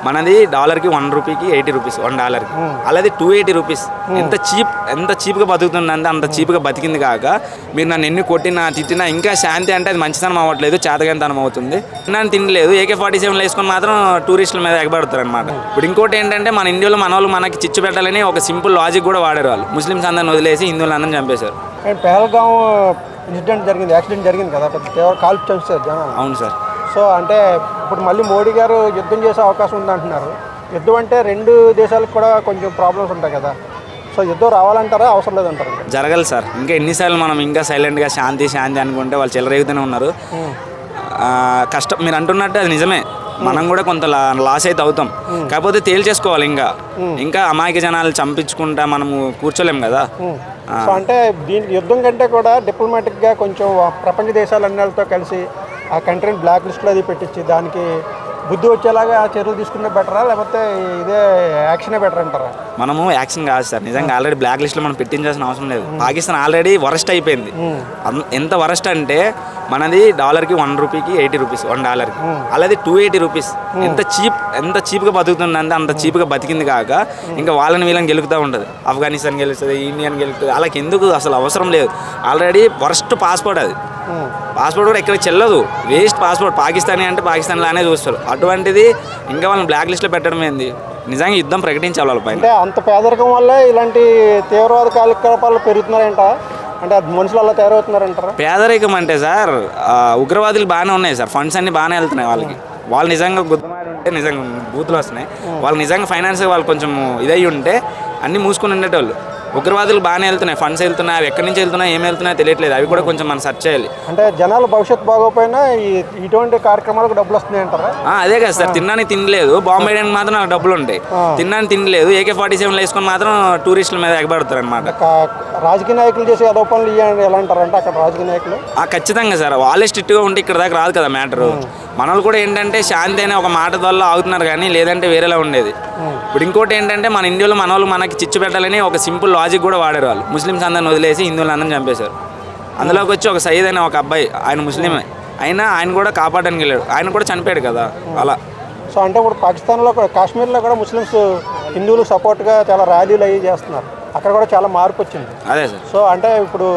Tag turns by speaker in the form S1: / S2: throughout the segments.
S1: మనది డాలర్కి ₹1కి 80 రూపీస్, $1. అలాది 280 రూపీస్. ఎంత చీప్గా బతుకుతుందంటే అంత చీప్గా బతికింది కాక మీరు నన్ను ఎన్ని కొట్టినా తిట్టినా ఇంకా శాంతి అంటే అది మంచితనం అవ్వట్లేదు, చేతగానితనం అవుతుంది. నన్ను తినలేదు, AK-47 వేసుకొని మాత్రం టూరిస్టుల మీద ఎగబడతారు అనమాట. ఇప్పుడు ఇంకోటి ఏంటంటే మన ఇండియాలో మన వాళ్ళు మనకి చిచ్చు పెట్టాలని ఒక సింపుల్ లాజిక్ కూడా వాడారు వాళ్ళు. ముస్లిమ్స్ అందరిని వదిలేసి హిందువులందరినీ చంపేశారు.
S2: పహల్గాం యాక్సిడెంట్ జరిగింది కదా, కాల్పు చంపేశారు జనం.
S1: అవును సార్.
S2: సో అంటే ఇప్పుడు మళ్ళీ మోడీ గారు యుద్ధం చేసే అవకాశం ఉందంటున్నారు. యుద్ధం అంటే రెండు దేశాలకు కూడా కొంచెం ప్రాబ్లమ్స్ ఉంటాయి కదా, సో యుద్ధం రావాలంటారా అవసరం లేదంటారు?
S1: జరగాలి సార్. ఇంకా ఎన్నిసార్లు మనం ఇంకా సైలెంట్గా శాంతి అనుకుంటే వాళ్ళు చెలరేగుతూనే ఉన్నారు. కష్టం మీరు అంటున్నట్టు అది నిజమే, మనం కూడా కొంత లాస్ అయితే అవుతాం. కాకపోతే తేల్చేసుకోవాలి. ఇంకా అమాయక జనాలు చంపించుకుంటా మనము కూర్చోలేం కదా.
S2: సో అంటే దీనికి యుద్ధం కంటే కూడా డిప్లొమాటిక్గా కొంచెం ప్రపంచ దేశాలన్నిటితో కలిసి ఆ కంట్రీని బ్లాక్ లిస్ట్లో అది పెట్టించి దానికి బుద్ధి వచ్చేలాగా చర్యలు తీసుకునే బెటరా, లేకపోతే ఇదే యాక్షనే బెటర్ అంటారా?
S1: మనము యాక్షన్ కాదు సార్, నిజంగా ఆల్రెడీ బ్లాక్ లిస్ట్లో మనం పెట్టించాల్సిన అవసరం లేదు. పాకిస్తాన్ ఆల్రెడీ వరస్ట్ అయిపోయింది. ఎంత వరస్ట్ అంటే మనది డాలర్కి ₹1కి 80 రూపీస్, $1. అలాది 280 రూపీస్. ఎంత చీప్గా బతుకుతుందంటే అంత చీప్గా బతికింది కాక ఇంకా వీళ్ళని గెలుపుతూ ఉంటుంది. ఆఫ్ఘనిస్తాన్ గెలుస్తుంది, ఇండియన్ గెలుస్తుంది. అలాగే ఎందుకు అసలు అవసరం లేదు. ఆల్రెడీ వరస్ట్ పాస్పోర్ట్ అది. పాస్పోర్ట్ కూడా ఎక్కడికి చెల్లదు, వేస్ట్ పాస్పోర్ట్. పాకిస్తానీ అంటే పాకిస్తాన్లానే చూస్తారు. అటువంటిది ఇంకా వాళ్ళని బ్లాక్ లిస్ట్లో పెట్టడం ఏంది? నిజంగా యుద్ధం ప్రకటించాలి వాళ్ళ పైన.
S2: అంటే అంత పేదరికం వల్లే ఇలాంటి తీవ్రవాద కార్యకలాపాలు పెరుగుతున్నారంట, అంటే మనుషులు అలా తయారవుతున్నారంటారా?
S1: పేదరికం అంటే సార్ ఉగ్రవాదులు బాగానే ఉన్నాయి సార్, ఫండ్స్ అన్ని బాగానే వెళ్తున్నాయి వాళ్ళకి. వాళ్ళు నిజంగా గుద్దమారి ఉంటే నిజంగా బూతులు వస్తున్నాయి. వాళ్ళు నిజంగా ఫైనాన్స్ వాళ్ళు కొంచెం ఇదై ఉంటే అన్నీ మూసుకొని ఉండేటోళ్ళు. ఉగ్రవాదులు బాగానే వెళ్తున్నాయి, ఫండ్స్ వెళ్తున్నాయి. అవి ఎక్కడి నుంచి వెళ్తున్నాయి, ఏం వెళ్తున్నాయో తెలియట్లేదు. అవి కూడా కొంచెం మనం సెర్చ్ చేయాలి.
S2: అంటే జనాల భవిష్యత్తు బాగోపోయినా ఇటువంటి కార్యక్రమాలకు డబ్బులు వస్తున్నాయి అంటారా?
S1: అదే కదా సార్, తిన్నానికి తినలేదు, బాంబే వేయడానికి మాత్రం నాకు డబ్బులు ఉంటాయి. తిన్నానికి తినలేదు, AK-47 వేసుకొని మాత్రం టూరిస్టుల మీద ఎగబడతారు అనమాట.
S2: రాజకీయ నాయకులు చేసే అదో పనులు ఎలా అంటారంటే అక్కడ రాజకీయ నాయకులు
S1: ఖచ్చితంగా సార్, వాళ్ళే స్ట్రిక్ట్గా ఉంటే ఇక్కడ దాకా రాదు కదా మ్యాటరు. మనలు కూడా ఏంటంటే శాంతి అనే ఒక మాట వల్ల ఆగుతున్నారు, కానీ లేదంటే వేరేలా ఉండేది. ఇప్పుడు ఇంకోటి ఏంటంటే మన ఇండియాలో మన వాళ్ళు మనకి చిచ్చు పెట్టాలని ఒక సింపుల్ లాజిక్ కూడా వాడారు వాళ్ళు. ముస్లిమ్స్ అందరిని వదిలేసి హిందువులందరినీ చంపేశారు. అందులోకి వచ్చి ఒక సయ్యద్ అనే ఒక అబ్బాయి, ఆయన ముస్లిమే అయినా ఆయన కూడా కాపాడడానికి వెళ్ళాడు, ఆయన కూడా చనిపోయాడు కదా అలా.
S2: సో అంటే ఇప్పుడు పాకిస్తాన్లో కూడా, కాశ్మీర్లో కూడా ముస్లిమ్స్ హిందువులకు సపోర్ట్గా చాలా ర్యాలీలు అవి చేస్తున్నారు. అక్కడ కూడా చాలా మార్పు వచ్చింది.
S1: అదే సార్.
S2: సో అంటే ఇప్పుడు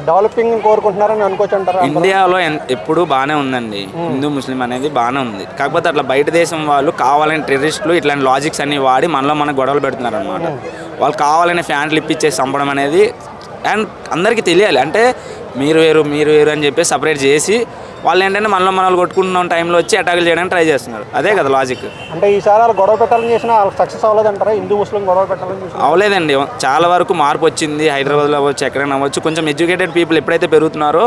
S2: డెవలపింగ్ కోరుకుంటున్నారని అనుకోవచ్చు అంటారా?
S1: ఇండియాలో ఎప్పుడు బాగానే ఉందండి, హిందూ ముస్లిం అనేది బాగానే ఉంది. కాకపోతే అట్లా బయట దేశం వాళ్ళు కావాలని టెర్రరిస్టులు ఇట్లాంటి లాజిక్స్ అన్ని వాడి మనలో గొడవలు పెడుతున్నారు అనమాట. వాళ్ళు కావాలని ఫ్యాంట్లు ఇప్పించేసి చంపడం అనేది అండ్ అందరికీ తెలియాలి. అంటే మీరు వేరు అని చెప్పి సపరేట్ చేసి వాళ్ళు ఏంటంటే మనలో కొట్టుకుంటున్న టైంలో వచ్చి అటాకులు చేయడానికి ట్రై చేస్తున్నారు. అదే కదా లాజిక్.
S2: అంటే ఈసారి వాళ్ళు గొడవ పెట్టాలని చేసినా వాళ్ళు సక్సెస్ అవ్వలేదంటారా? హిందూ ముస్లిం గొడవ పెట్టాలని చేసినా
S1: అవ్వలేదండి. చాలా వరకు మార్పు వచ్చింది. హైదరాబాద్లో అవ్వచ్చు, ఎక్కడైనా అవ్వచ్చు. కొంచెం ఎడ్యుకేటెడ్ పీపుల్ ఎప్పుడైతే పెరుగుతున్నారో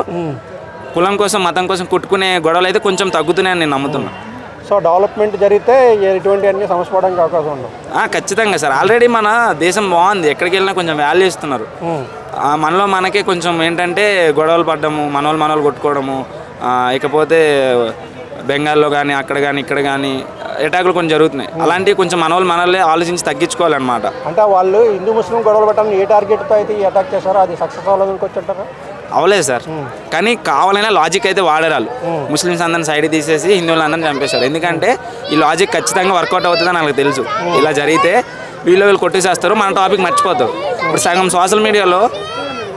S1: కులం కోసం మతం కోసం కొట్టుకునే గొడవలు అయితే కొంచెం తగ్గుతున్నాయని నేను నమ్ముతున్నాను.
S2: సో డెవలప్మెంట్ జరిగితే ఎటువంటి అన్ని సమస్య పడడానికి అవకాశం ఉండదు.
S1: ఖచ్చితంగా సార్. ఆల్రెడీ మన దేశం బాగుంది, ఎక్కడికి వెళ్ళినా కొంచెం వాల్యూ ఇస్తున్నారు. మనలో మనకే కొంచెం ఏంటంటే గొడవలు పడ్డము, మనోళ్ళు కొట్టుకోవడము, ఇకపోతే బెంగాల్లో కానీ అక్కడ కానీ ఇక్కడ కానీ అటాకులు కొంచెం జరుగుతున్నాయి. అలాంటివి కొంచెం మనల్ని ఆలోచించి తగ్గించుకోవాలన్నమాట.
S2: అంటే వాళ్ళు హిందూ ముస్లిం గొడవలు పెట్టాలని ఏ టార్గెట్తో అయితే ఈ అటాక్ చేశారో అది సక్సెస్ అవ్వలేదని వచ్చారా?
S1: అవలేదు సార్, కానీ కావాలనే లాజిక్ అయితే వాడారు. ముస్లిమ్స్ అందరిని సైడ్ తీసేసి హిందువులందరినీ చంపేశారు. ఎందుకంటే ఈ లాజిక్ ఖచ్చితంగా వర్కౌట్ అవుతుందని నాకు తెలుసు. ఇలా జరిగితే వీళ్ళు కొట్టేసేస్తారు, మన టాపిక్ మర్చిపోతారు. ఇప్పుడు సగం సోషల్ మీడియాలో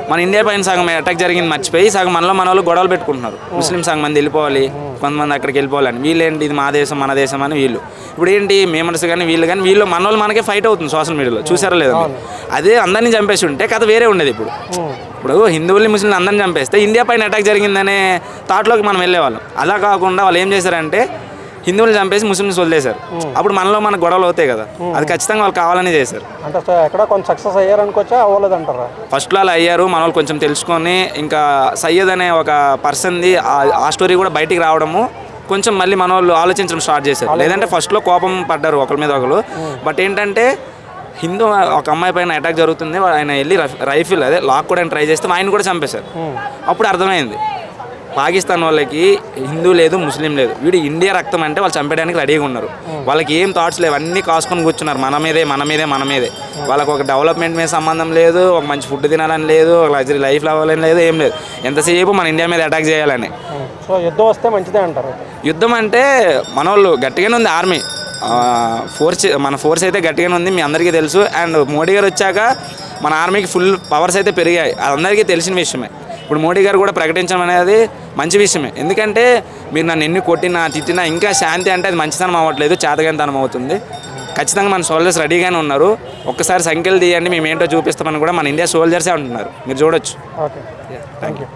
S1: మన ఇండియా పైన సగం అటాక్ జరిగింది మర్చిపోయి సగం మన వాళ్ళు గొడవలు పెట్టుకుంటున్నారు. ముస్లిం సగం మంది వెళ్ళిపోవాలి, కొంతమంది అక్కడికి వెళ్ళిపోవాలని. వీళ్ళేంటి ఇది మా దేశం మన దేశం అని వీళ్ళు. ఇప్పుడు ఏంటి మేమర్స్ కానీ వీళ్ళు మన వాళ్ళు మనకే ఫైట్ అవుతుంది సోషల్ మీడియాలో, చూసారా లేదా? అదే అందరినీ చంపేసి ఉంటే కథ వేరే ఉండేది. ఇప్పుడు హిందువుల్ని ముస్లింలు అందరిని చంపేస్తే ఇండియా పైన అటాక్ జరిగిందనే థాట్లోకి మనం వెళ్ళేవాళ్ళం. అలా కాకుండా వాళ్ళు ఏం చేశారంటే హిందువులు చంపేసి ముస్లిమ్స్ వదిలేశారు. అప్పుడు మనలో గొడవలు అవుతాయి కదా, అది ఖచ్చితంగా వాళ్ళు కావాలని చేశారు.
S2: అంటే ఎక్కడ కొంచెం సక్సెస్ అయ్యారు అనుకోవచ్చా, అవ్వలేదంటారా?
S1: ఫస్ట్లో అలా అయ్యారు. మన వాళ్ళు కొంచెం తెలుసుకొని ఇంకా సయ్యద్ అనే ఒక పర్సన్ది ఆ స్టోరీ కూడా బయటికి రావడము కొంచెం మళ్ళీ మన వాళ్ళు ఆలోచించడం స్టార్ట్ చేశారు. లేదంటే ఫస్ట్లో కోపం పడ్డారు ఒకరి మీద ఒకరు. బట్ ఏంటంటే హిందూ ఒక అమ్మాయి పైన అటాక్ జరుగుతుంది, ఆయన వెళ్ళి రైఫిల్ లాక్కోవడానికి ట్రై చేస్తే ఆయన కూడా చంపేశారు. అప్పుడు అర్థమైంది పాకిస్తాన్ వాళ్ళకి హిందూ లేదు ముస్లిం లేదు, వీడు ఇండియా రక్తం అంటే వాళ్ళు చంపడానికి రెడీగా ఉన్నారు. వాళ్ళకి ఏం థాట్స్ లేవు, అన్నీ కాసుకొని కూర్చున్నారు. మన మీదే వాళ్ళకి ఒక డెవలప్మెంట్ మీద సంబంధం లేదు, ఒక మంచి ఫుడ్ తినాలని లేదు, ఒక లగ్జరీ లైఫ్ అవ్వాలని లేదు, ఏం లేదు. ఎంతసేపు మన ఇండియా మీద అటాక్ చేయాలని.
S2: సో యుద్ధం వస్తే మంచిదే అంటారు.
S1: యుద్ధం అంటే మన వాళ్ళు గట్టిగానే ఉంది ఆర్మీ, మన ఫోర్స్ అయితే గట్టిగానే ఉంది, మీ అందరికీ తెలుసు. అండ్ మోడీ గారు వచ్చాక మన ఆర్మీకి ఫుల్ పవర్స్ అయితే పెరిగాయి, అది అందరికీ తెలిసిన విషయమే. ఇప్పుడు మోడీ గారు కూడా ప్రకటించడం అనేది మంచి విషయమే. ఎందుకంటే మీరు నన్ను ఎన్ని కొట్టినా తిట్టినా ఇంకా శాంతి అంటే అది మంచితనం అవ్వట్లేదు, చేతగానితనం అవుతుంది. ఖచ్చితంగా మన సోల్జర్స్ రెడీగానే ఉన్నారు. ఒక్కసారి సంఖ్యలు తీయండి, మేము ఏంటో చూపిస్తామని కూడా మన ఇండియా సోల్జర్సే అంటున్నారు, మీరు చూడొచ్చు.
S2: Okay, thank you.